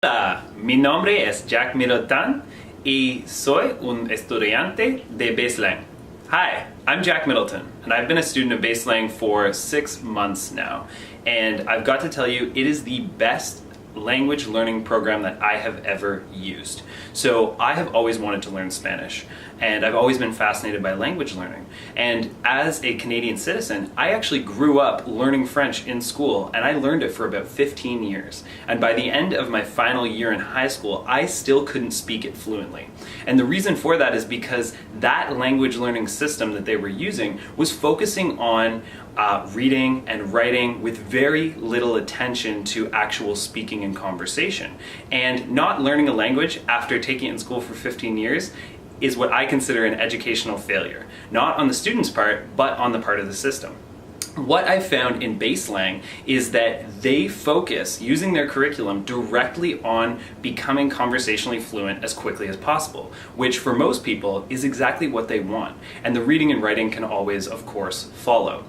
Hola, mi nombre es Jack Middleton y soy un estudiante de Baselang. Hi, I'm Jack Middleton and I've been a student of Baselang for 6 months now, and I've got to tell you, it is the best language learning program that I have ever used. So I have always wanted to learn Spanish, and I've always been fascinated by language learning. And as a Canadian citizen, I actually grew up learning French in school, and I learned it for about 15 years. And by the end of my final year in high school, I still couldn't speak it fluently. And the reason for that is because that language learning system that they were using was focusing on reading and writing with very little attention to actual speaking and conversation. And not learning a language after taking it in school for 15 years is what I consider an educational failure. Not on the student's part, but on the part of the system. What I found in Baselang is that they focus, using their curriculum, directly on becoming conversationally fluent as quickly as possible, which for most people is exactly what they want. And the reading and writing can always, of course, follow.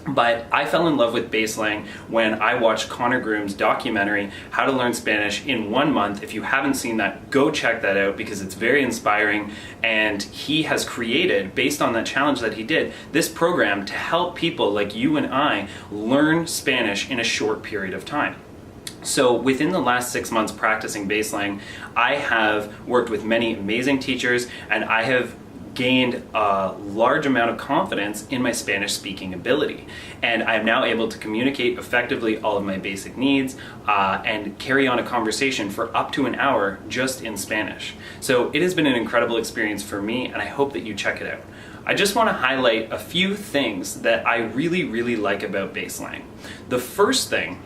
But I fell in love with Baselang when I watched Connor Groom's documentary, How to Learn Spanish in 1 Month. If you haven't seen that, go check that out because it's very inspiring. And he has created, based on that challenge that he did, this program to help people like you and I learn Spanish in a short period of time. So within the last 6 months practicing Baselang, I have worked with many amazing teachers, and I have gained a large amount of confidence in my Spanish speaking ability. And I am now able to communicate effectively all of my basic needs and carry on a conversation for up to an hour just in Spanish. So it has been an incredible experience for me, and I hope that you check it out. I just want to highlight a few things that I really like about Baselang. The first thing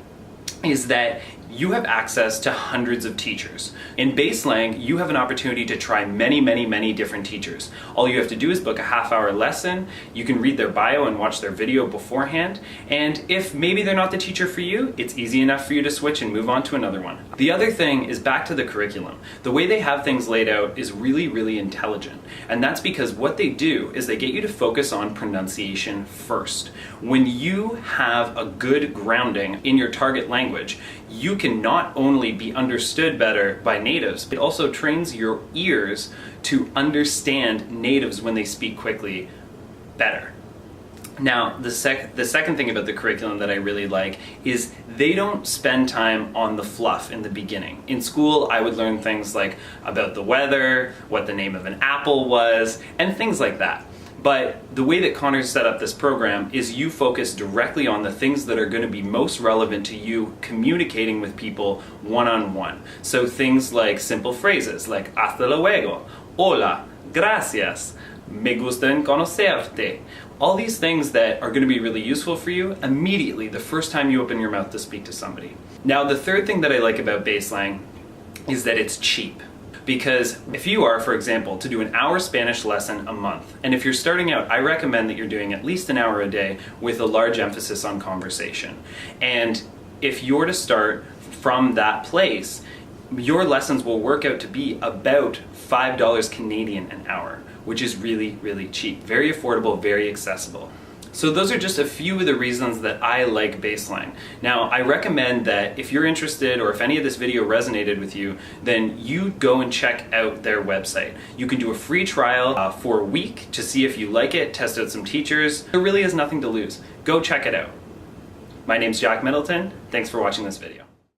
is that you have access to hundreds of teachers. In Baselang, you have an opportunity to try many different teachers. All you have to do is book a half-hour lesson. You can read their bio and watch their video beforehand. And if maybe they're not the teacher for you, it's easy enough for you to switch and move on to another one. The other thing is back to the curriculum. The way they have things laid out is really intelligent. And that's because what they do is they get you to focus on pronunciation first. When you have a good grounding in your target language, you can not only be understood better by natives, it also trains your ears to understand natives when they speak quickly better. Now, the second thing about the curriculum that I really like is they don't spend time on the fluff in the beginning. In school, I would learn things like about the weather, what the name of an apple was, and things like that. But the way that Connor's set up this program is you focus directly on the things that are going to be most relevant to you communicating with people one-on-one. So things like simple phrases like hasta luego, hola, gracias, me gusta conocerte. All these things that are going to be really useful for you immediately the first time you open your mouth to speak to somebody. Now, the third thing that I like about Baselang is that it's cheap. Because if you are, for example, to do an hour Spanish lesson a month, and if you're starting out, I recommend that you're doing at least an hour a day with a large emphasis on conversation. And if you're to start from that place, your lessons will work out to be about $5 Canadian an hour, which is really cheap. Very affordable, very accessible. So those are just a few of the reasons that I like Baselang. Now, I recommend that if you're interested or if any of this video resonated with you, then you go and check out their website. You can do a free trial for a week to see if you like it, test out some teachers. There really is nothing to lose. Go check it out. My name's Jack Middleton. Thanks for watching this video.